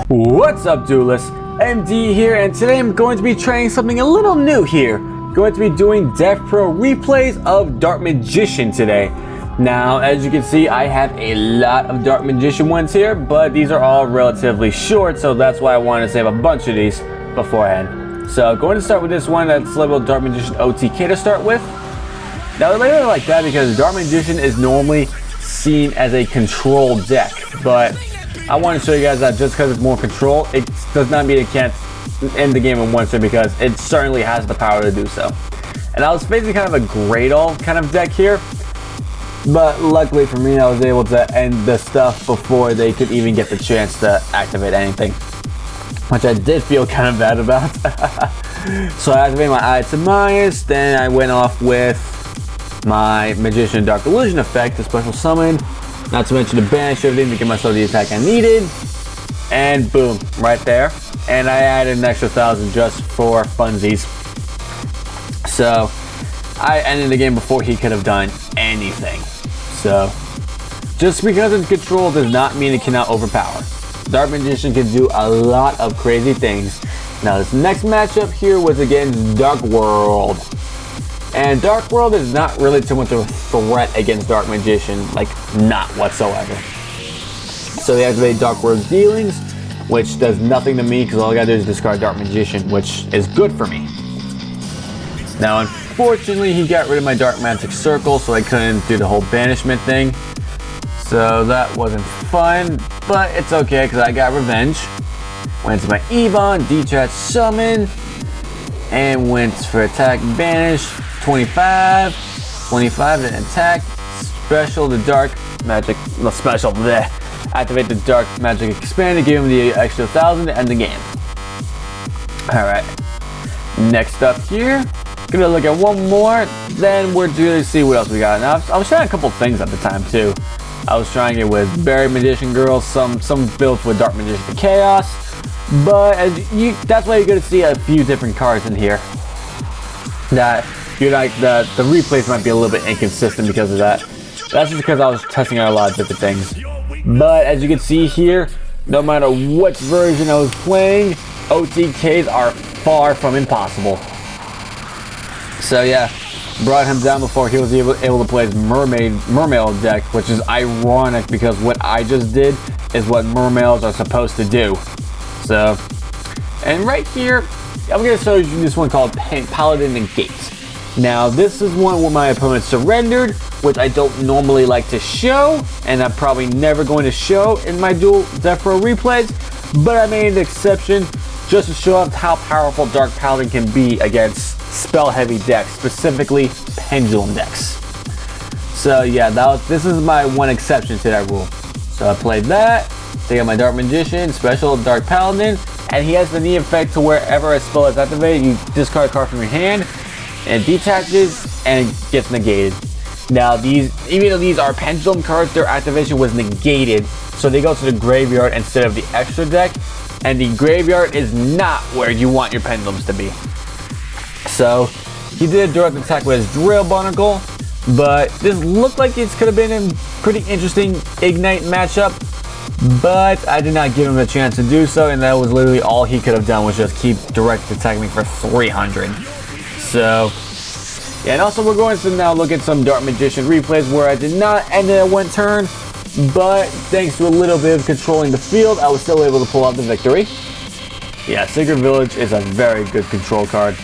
What's up, Duelists? MD here, and today I'm going to be trying something a little new here. Going to be doing DevPro replays of Dark Magician today. Now, as you can see, I have a lot of Dark Magician ones here, but these are all relatively short, so that's why I wanted to save a bunch of these beforehand. So, going to start with this one that's labeled Dark Magician OTK to start with. Now, I labeled it like that because Dark Magician is normally seen as a control deck, but I want to show you guys that just because it's more control, it does not mean it can't end the game in one turn, because it certainly has the power to do so. And I was facing kind of a Gradle kind of deck here, but luckily for me, I was able to end the stuff before they could even get the chance to activate anything, which I did feel kind of bad about. So I activated my Eye to Myas, then I went off with my Magician Dark Illusion effect, a special summon. Not to mention to banish everything to give myself the attack I needed. And boom, right there. And I added an extra 1,000 just for funsies. So I ended the game before he could have done anything. So just because it's control does not mean it cannot overpower. Dark Magician can do a lot of crazy things. Now this next matchup here was against Dark World. And Dark World is not really too much of a threat against Dark Magician, like not whatsoever. So they activate Dark World's dealings, which does nothing to me because all I gotta do is discard Dark Magician, which is good for me. Now unfortunately he got rid of my Dark Magic Circle, so I couldn't do the whole banishment thing. So that wasn't fun, but it's okay because I got revenge. Went to my Ebon, detach summon, and went for attack banish. 25, then attack, special the Dark Magic, no special, bleh. Activate the Dark Magic Expand to give him the extra 1,000 to end the game. Alright, next up here, gonna look at one more, then we're gonna see what else we got. Now, I was trying a couple things at the time too. I was trying it with Berry Magician Girl, some builds with Dark Magician Chaos, but that's why you're gonna see a few different cards in here. That you're like the replays might be a little bit inconsistent because of that. That's just because I was testing out a lot of different things. But as you can see here, no matter which version I was playing, OTKs are far from impossible. So yeah, brought him down before he was able to play his Mermail deck, which is ironic because what I just did is what Mermails are supposed to do. So, and right here, I'm going to show you this one called Paladin Negate. Now, this is one where my opponent surrendered, which I don't normally like to show, and I'm probably never going to show in my dual DevPro replays, but I made an exception just to show off how powerful Dark Paladin can be against spell-heavy decks, specifically pendulum decks. So yeah, this is my one exception to that rule. So I played that, take out my Dark Magician, special Dark Paladin, and he has the knee effect to wherever a spell is activated, you discard a card from your hand, and it detaches and it gets negated. Now even though these are pendulum cards, their activation was negated, so they go to the graveyard instead of the extra deck, and the graveyard is not where you want your pendulums to be. So he did a direct attack with his Drill Barnacle, but this looked like it could have been a pretty interesting Ignite matchup, but I did not give him a chance to do so, and that was literally all he could have done was just keep direct attacking me for 300. So, yeah, and also we're going to now look at some Dark Magician replays where I did not end it at one turn, but thanks to a little bit of controlling the field, I was still able to pull out the victory. Yeah, Sacred Village is a very good control card.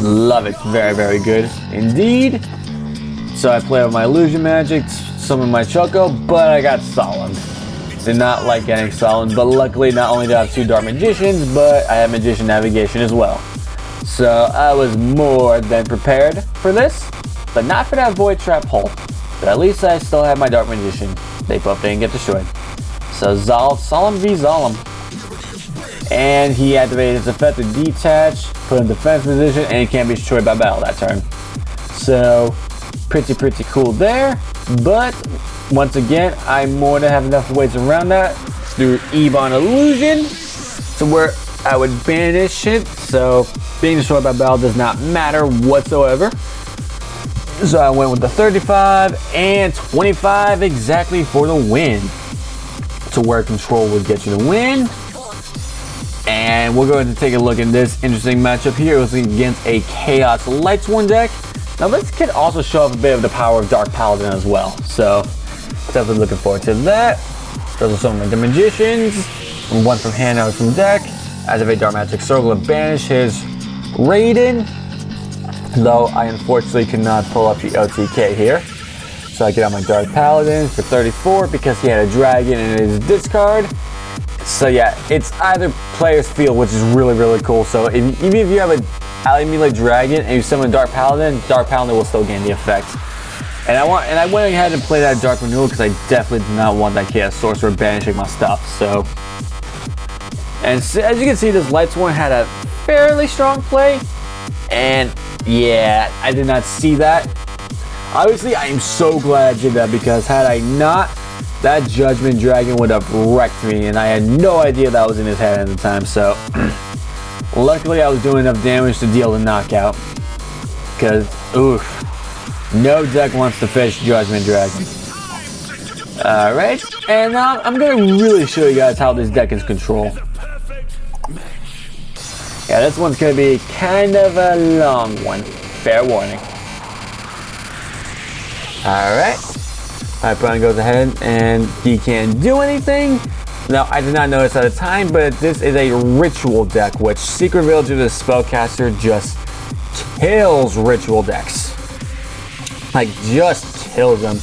Love it, very, very good indeed. So I play with my Illusion Magic, summon my Choco, but I got Solemn. Did not like getting Solemn, but luckily not only did I have 2 Dark Magicians, but I have Magician Navigation as well. So I was more than prepared for this, but not for that Void Trap hole. But at least I still have my Dark Magician. They both didn't get destroyed. So Solemn v Solemn. And he activated his effect to detach, put in defense position, and he can't be destroyed by battle that turn. So pretty cool there. But once again, I more than have enough ways around that through Ebon Illusion to where I would banish it. So being destroyed by battle does not matter whatsoever. So I went with the 35 and 25 exactly for the win. to where control would get you the win. And we're going to take a look at this interesting matchup here. It was against a Chaos Lightsworn deck. Now this could also show off a bit of the power of Dark Paladin as well. So definitely looking forward to that. Those are some of the magicians. One from hand, out from deck. Activate Dark Magic Circle and banish his Raiden. Though I unfortunately cannot pull up the OTK here. So I get out my Dark Paladin for 34 because he had a dragon in his discard. So yeah, it's either player's field, which is really cool. So even if you have a Alamila Dragon and you summon Dark Paladin will still gain the effect. And I went ahead and played that Dark Renewal because I definitely did not want that Chaos Sorcerer banishing my stuff. So, and so, as you can see, this Lightsworn had a fairly strong play, and yeah, I did not see that. Obviously, I am so glad I did that because had I not, that Judgment Dragon would have wrecked me, and I had no idea that was in his head at the time. So, luckily, I was doing enough damage to deal the knockout. Because, oof. No deck wants to fish Judgment Dragon. Alright, and now I'm going to really show you guys how this deck is controlled. Yeah, this one's going to be kind of a long one. Fair warning. Alright. My opponent goes ahead and he can't do anything. Now, I did not notice at the time, but this is a ritual deck, which Secret Village of the Spellcaster just kills ritual decks. Like, just kills them.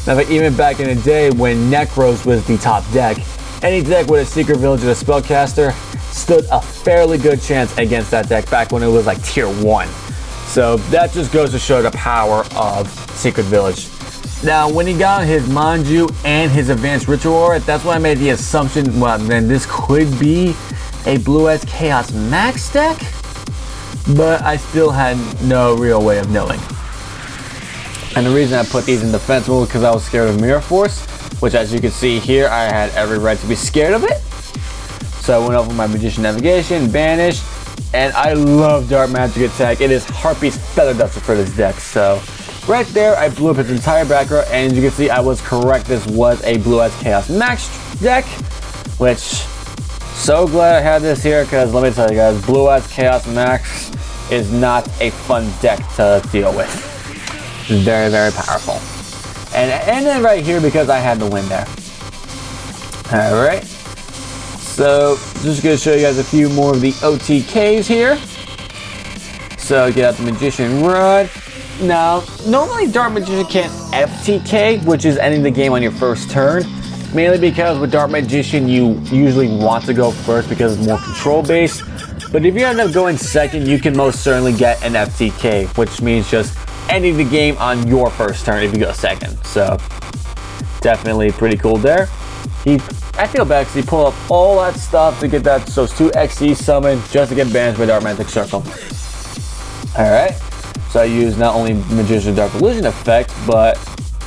Now, like, even back in the day when Necros was the top deck, any deck with a Secret Village of the Spellcaster stood a fairly good chance against that deck back when it was like tier 1. So that just goes to show the power of Secret Village. Now, when he got his Manju and his Advanced Ritual Aura, that's when I made the assumption, well, then this could be a Blue-Eyes Chaos Max deck, but I still had no real way of knowing. And the reason I put these in defense mode because I was scared of Mirror Force, which as you can see here, I had every right to be scared of it. So I went over my Magician Navigation, banished, and I love Dark Magic Attack. It is Harpy's Feather Duster for this deck. So right there, I blew up his entire back row, and as you can see, I was correct. This was a Blue Eyes Chaos Max deck, which, so glad I had this here, because let me tell you guys, Blue Eyes Chaos Max is not a fun deck to deal with. It's very powerful. And then right here, because I had the win there. Alright. So, just going to show you guys a few more of the OTKs here. So, get out the Magician Rod. Now, normally Dark Magician can't FTK, which is ending the game on your first turn. Mainly because with Dark Magician, you usually want to go first because it's more control based. But if you end up going second, you can most certainly get an FTK, which means just ending the game on your first turn if you go second. So, definitely pretty cool there. I feel bad because he pulled up all that stuff to get that, so it's 2 XE summoned just to get banished by Dark Magic Circle. Alright, so I use not only Magician Dark Illusion effect, but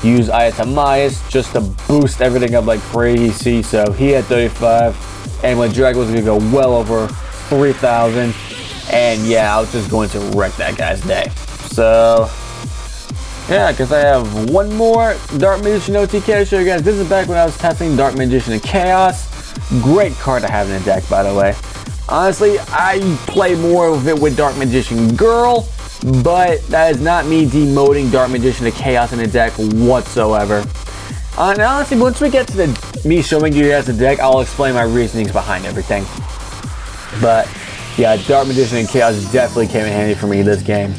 use Ayatamias just to boost everything up like crazy. So he had 35, and my Dragon was going to go well over 3,000. And yeah, I was just going to wreck that guy's day. So yeah, because I have one more Dark Magician OTK to show you guys. This is back when I was testing Dark Magician and Chaos. Great card to have in the deck, by the way. Honestly, I play more of it with Dark Magician Girl, but that is not me demoting Dark Magician to Chaos in the deck whatsoever. And honestly, once we get to me showing you guys the deck, I'll explain my reasonings behind everything. But yeah, Dark Magician and Chaos definitely came in handy for me this game.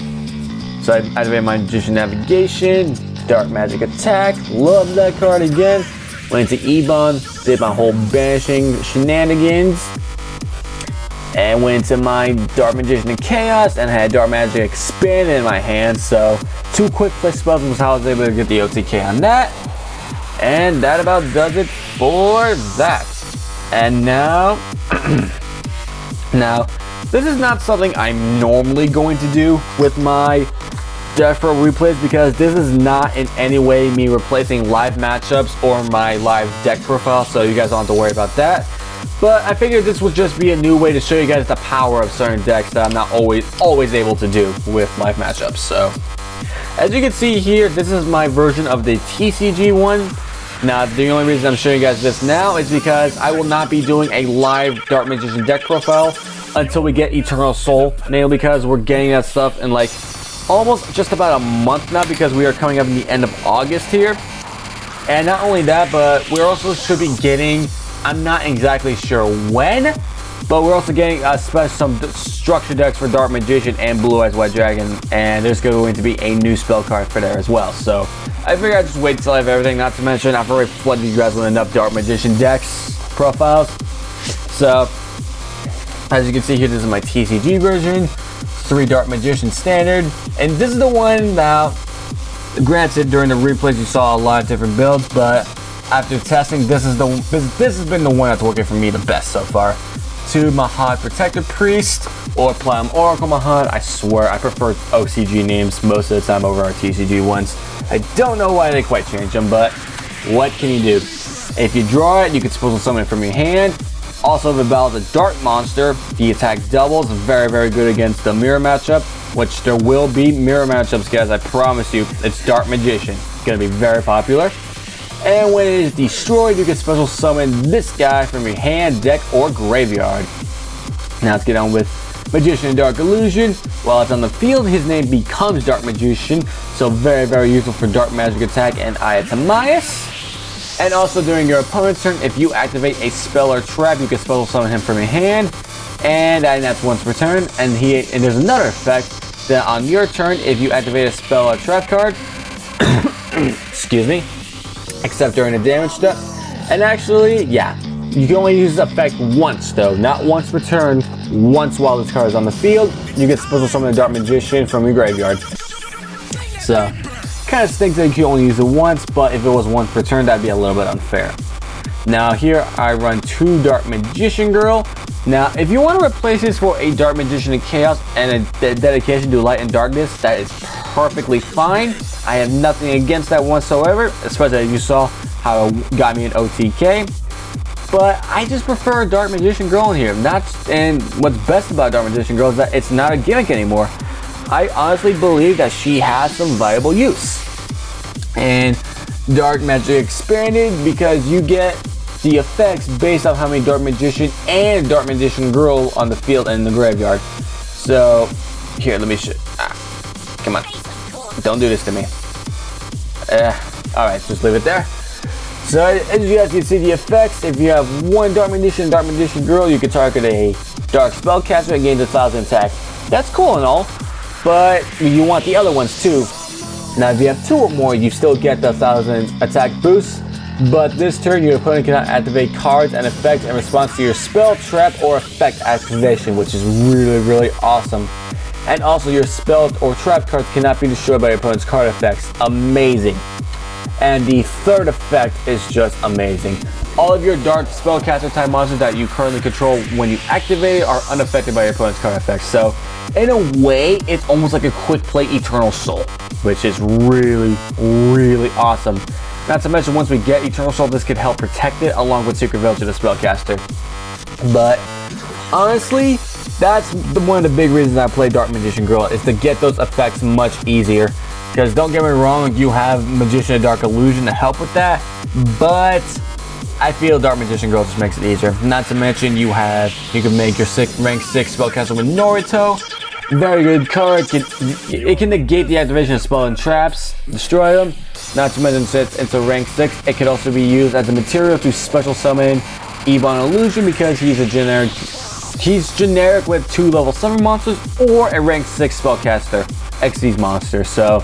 So I activated my Magician Navigation, Dark Magic Attack, love that card again. Went into Ebon, did my whole banishing shenanigans, and went into my Dark Magician and Chaos, and had Dark Magic Expand in my hand. So 2 quick play spells was how I was able to get the OTK on that. And that about does it for that. And now, now, this is not something I'm normally going to do with my DevPro replays because this is not in any way me replacing live matchups or my live deck profile, so you guys don't have to worry about that. But I figured this would just be a new way to show you guys the power of certain decks that I'm not always able to do with live matchups. So as you can see here, this is my version of the TCG one. Now, the only reason I'm showing you guys this now is because I will not be doing a live Dark Magician deck profile until we get Eternal Soul, mainly because we're getting that stuff in like almost just about a month now, because we are coming up in the end of August here. And not only that, but we also should be getting, I'm not exactly sure when, but we're also getting some structure decks for Dark Magician and Blue Eyes White Dragon, and there's going to be a new spell card for there as well. So I figured I'd just wait till I have everything, not to mention I've already flooded you guys with enough Dark Magician decks profiles. So as you can see here, this is my TCG version, 3 Dark Magician standard, and this is the one now, granted during the replays you saw a lot of different builds, but after testing, this has been the one that's working for me the best so far. 2 Mahad Protector Priest or Platinum Oracle Mahad. I swear I prefer OCG names most of the time over our TCG ones. I don't know why they quite change them, but what can you do? If you draw it, you can special summon it from your hand. Also, if it battles a dark monster, the attack doubles. Very, very good against the mirror matchup, which there will be mirror matchups, guys. I promise you, it's Dark Magician. It's going to be very popular. And when it is destroyed, you can special summon this guy from your hand, deck, or graveyard. Now let's get on with Magician and Dark Illusion. While it's on the field, his name becomes Dark Magician, so very, very useful for Dark Magic Attack and Ayatamias. And also during your opponent's turn, if you activate a spell or trap, you can special summon him from your hand, and that's once per turn. And there's another effect that on your turn, if you activate a spell or trap card, excuse me, except during the damage step. And actually, yeah, you can only use this effect once though, not once per turn, once while this card is on the field. You can special summon the Dark Magician from your graveyard. So, kind of stinks that you can only use it once, but if it was once per turn, that'd be a little bit unfair. Now here, I run 2 Dark Magician Girl. Now, if you want to replace this for a Dark Magician in Chaos and a dedication to Light and Darkness, that is perfectly fine. I have nothing against that whatsoever, especially as you saw how it got me an OTK. But I just prefer Dark Magician Girl in here. And what's best about Dark Magician Girl is that it's not a gimmick anymore. I honestly believe that she has some viable use. And Dark Magic Expanded, because you get the effects based on how many Dark Magician and Dark Magician Girl on the field and in the graveyard. So, here, let me show. Come on. Don't do this to me. Alright, just leave it there. So, as you guys can see the effects, if you have 1 Dark Magician and Dark Magician Girl, you can target a Dark Spellcaster and gain 1,000 attack. That's cool and all, but you want the other ones too. Now, if you have 2 or more, you still get the 1,000 attack boost, but this turn your opponent cannot activate cards and effects in response to your spell, trap, or effect activation, which is really, really awesome. And also your spell or trap cards cannot be destroyed by your opponent's card effects. Amazing. And the third effect is just amazing. All of your dark spellcaster type monsters that you currently control when you activate it are unaffected by your opponent's card effects. So in a way, it's almost like a quick play Eternal Soul, which is really, really awesome. Not to mention, once we get Eternal Soul, this could help protect it along with Secret Veil to the spellcaster. But honestly, that's one of the big reasons I play Dark Magician Girl, is to get those effects much easier. Because don't get me wrong, you have Magician and Dark Illusion to help with that, but I feel Dark Magician Girl just makes it easier. Not to mention you can make your rank 6 spellcaster with Naruto. Very good card. It can negate the activation of spell and traps, destroy them. Not to mention, since it's a rank 6, it could also be used as a material to special summon Ebon Illusion, because he's generic with 2 level summon monsters or a rank 6 spellcaster Xyz monster. So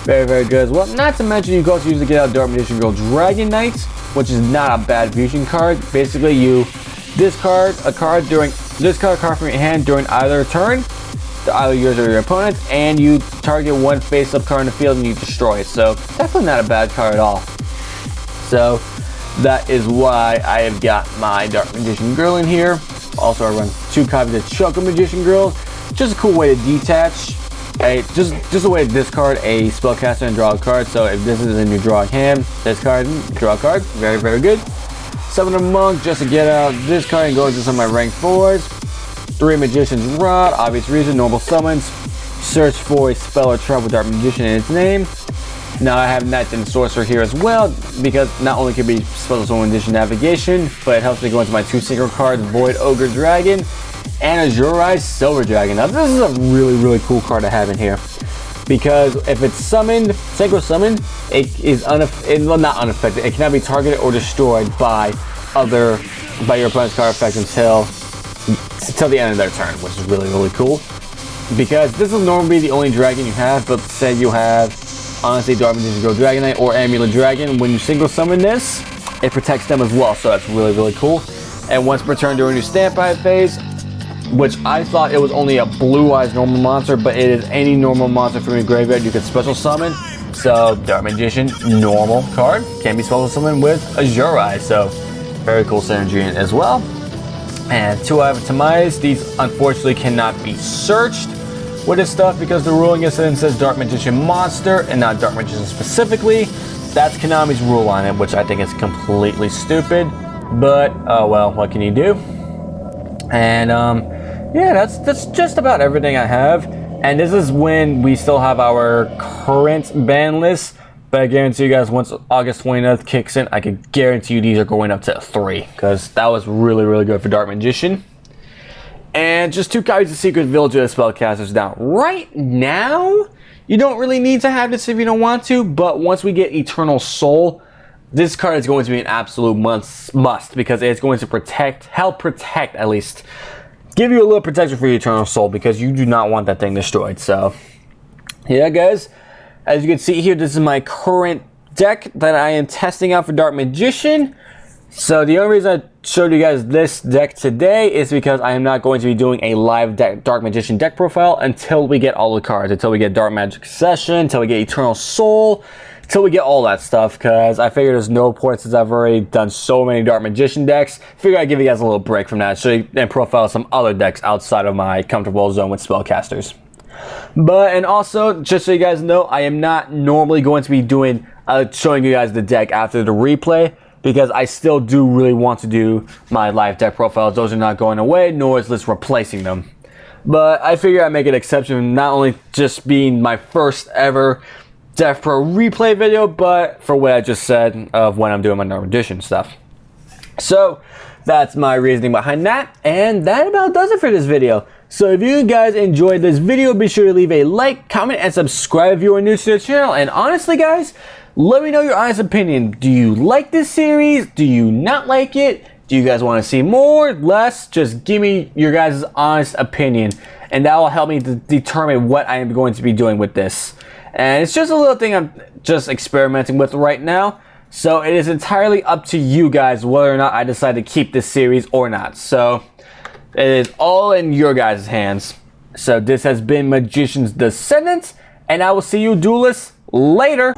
very, very good as well. Not to mention, you can also use to get out Dark Magician Girl Dragon Knight, which is not a bad fusion card. Basically, you discard a card from your hand during either turn, to either yours or your opponent's, and you target 1 face-up card in the field and you destroy it. So definitely not a bad card at all. So that is why I have got my Dark Magician Girl in here. Also, I run 2 copies of Choco Magician Girl. Just a cool way to detach. Just a way to discard a spellcaster and draw a card. So if this is in your drawing hand, discard and draw a card. Very, very good. Summon a Monk just to get out this card and go into some of my rank 4s. 3 Magician's Rod, obvious reason, normal summons. Search for a spell or trap with Dark Magician in its name. Now I have Knight and Sorcerer here as well, because not only can be Special Summon Edition Navigation, but it helps me go into my 2 synchro cards, Void Ogre Dragon and Azurai Silver Dragon. Now this is a really cool card to have in here, because if it's summoned, synchro summoned, it is well, not unaffected. It cannot be targeted or destroyed by your opponent's card effect until the end of their turn, which is really cool. Because this will normally be the only dragon you have, but say you have honestly Dark Magician Girl Dragonite or Amulet Dragon, when you single summon this, it protects them as well, so that's really cool. And once per turn during your standby phase, which I thought it was only a Blue Eyes normal monster, but it is any normal monster from your graveyard you can special summon. So Dark Magician normal card can be special summoned with Azurai, so very cool synergy in it as well. And 2 Avatimayas, these unfortunately cannot be searched with this stuff because the ruling incident says Dark Magician monster and not Dark Magician specifically. That's Konami's rule on it, which I think is completely stupid, but oh well, what can you do? And yeah, that's just about everything I have. And this is when we still have our current ban list, but I guarantee you guys, once August 29th kicks in, I can guarantee you these are going up to 3, because that was really good for Dark Magician. And just 2 copies of Secret Village of the Spellcasters. Now, right now, you don't really need to have this if you don't want to, but once we get Eternal Soul, this card is going to be an absolute must, because it's going to help protect at least, give you a little protection for your Eternal Soul, because you do not want that thing destroyed. So, yeah guys, as you can see here, this is my current deck that I am testing out for Dark Magician. So the only reason I showed you guys this deck today is because I am not going to be doing a live Dark Magician deck profile until we get all the cards, until we get Dark Magic Session, until we get Eternal Soul, until we get all that stuff, because I figure there's no point, since I've already done so many Dark Magician decks. Figure I'd give you guys a little break from that, and profile some other decks outside of my comfortable zone with spellcasters. But, and also, just so you guys know, I am not normally going to be doing showing you guys the deck after the replay, because I still do really want to do my live deck profiles. Those are not going away, nor is this replacing them. But I figure I'd make an exception, not only just being my first ever DevPro replay video, but for what I just said of when I'm doing my Dark Magician stuff. So that's my reasoning behind that, and that about does it for this video. So if you guys enjoyed this video, be sure to leave a like, comment, and subscribe if you are new to the channel. And honestly guys, let me know your honest opinion. Do you like this series? Do you not like it? Do you guys want to see more, less? Just give me your guys' honest opinion, and that will help me to determine what I am going to be doing with this. And it's just a little thing I'm just experimenting with right now. So it is entirely up to you guys whether or not I decide to keep this series or not. So it is all in your guys' hands. So this has been Magician's Descendant, and I will see you duelists later.